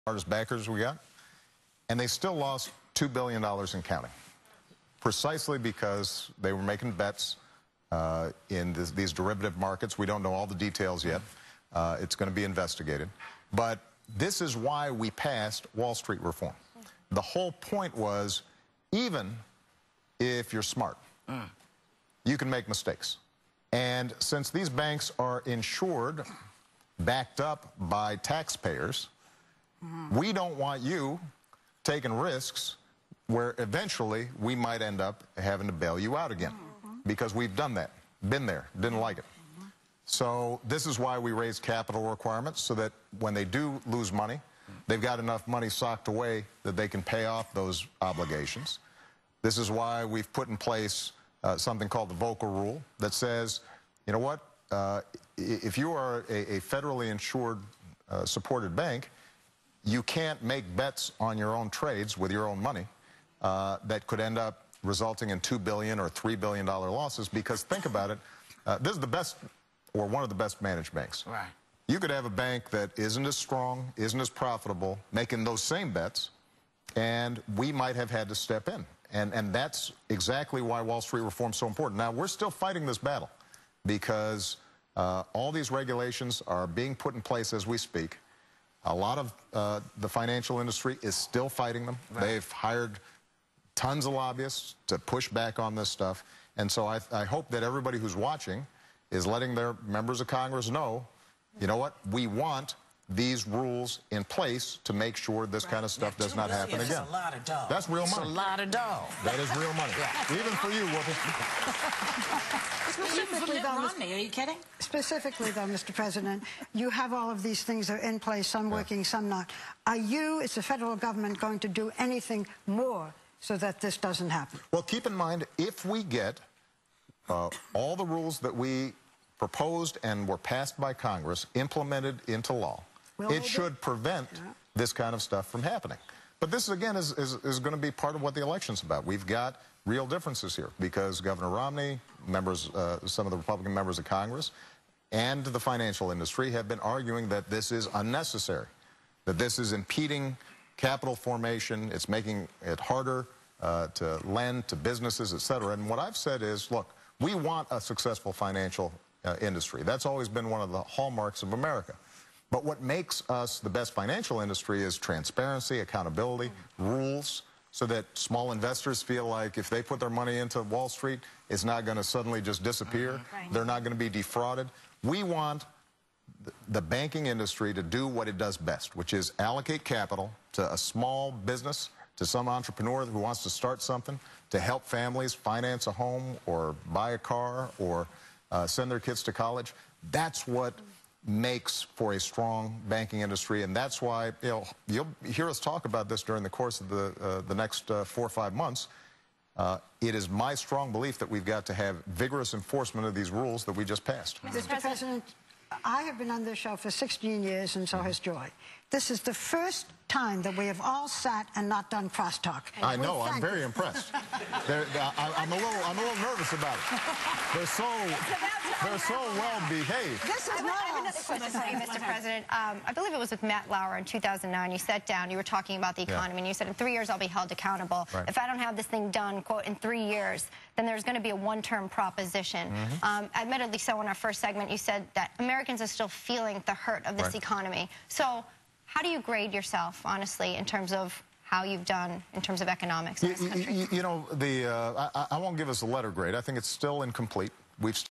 largest backers we got, and they still lost $2 billion in counting, precisely because they were making bets in these derivative markets. We don't know all the details yet. It's going to be investigated. But this is why we passed Wall Street reform. The whole point was, even if you're smart, you can make mistakes. And since these banks are insured, backed up by taxpayers, we don't want you taking risks where eventually we might end up having to bail you out again. Because we've done that, been there, didn't like it. So this is why we raise capital requirements, so that when they do lose money, they've got enough money socked away that they can pay off those obligations. This is why we've put in place something called the Volcker Rule that says, you know what, if you are a federally insured supported bank, you can't make bets on your own trades with your own money that could end up resulting in $2 billion or $3 billion losses, because think about it, this is the best, or one of the best managed banks. Right. You could have a bank that isn't as strong, isn't as profitable, making those same bets, and we might have had to step in. And that's exactly why Wall Street reform is so important. Now, we're still fighting this battle because all these regulations are being put in place as we speak. A lot of the financial industry is still fighting them. Right. They've hired tons of lobbyists to push back on this stuff. And so I hope that everybody who's watching is letting their members of Congress know, you know what, we want these rules in place to make sure this kind of stuff does not happen again. That's a lot of dough. That's real money. That's a lot of dough. That is real money. Yeah. Even for you, Whoopi. Specifically, though, Romney, are you kidding? Specifically, though, Mr. President, you have all of these things that are in place, some working, some not. Are you, as the federal government, going to do anything more so that this doesn't happen? Well, keep in mind, if we get all the rules that we proposed and were passed by Congress implemented into law, it should prevent this kind of stuff from happening. But this, again, is going to be part of what the election's about. We've got real differences here because Governor Romney, members, some of the Republican members of Congress, and the financial industry have been arguing that this is unnecessary, that this is impeding capital formation, it's making it harder to lend to businesses, et cetera. And what I've said is, look, we want a successful financial industry. That's always been one of the hallmarks of America. But what makes us the best financial industry is transparency, accountability, rules, so that small investors feel like if they put their money into Wall Street, it's not going to suddenly just disappear. They're not going to be defrauded. We want the banking industry to do what it does best, which is allocate capital to a small business, to some entrepreneur who wants to start something, to help families finance a home or buy a car or send their kids to college. That's what makes for a strong banking industry, and that's why, you know, you'll hear us talk about this during the course of the next 4 or 5 months. It is my strong belief that we've got to have vigorous enforcement of these rules that we just passed. Mr. President, I have been on this show for 16 years, and so has Joy. This is the first time that we have all sat and not done crosstalk. I know. I'm very impressed. I'm a little nervous about it. They're so well behaved. This is I have another question for you, Mr. President. I believe it was with Matt Lauer in 2009. You sat down, you were talking about the economy, and you said in 3 years I'll be held accountable. Right. If I don't have this thing done, quote, in 3 years, then there's going to be a one-term proposition. Admittedly so, in our first segment, you said that Americans are still feeling the hurt of this economy. So how do you grade yourself, honestly, in terms of how you've done in terms of economics in this country? You know, I won't give us a letter grade. I think it's still incomplete. We've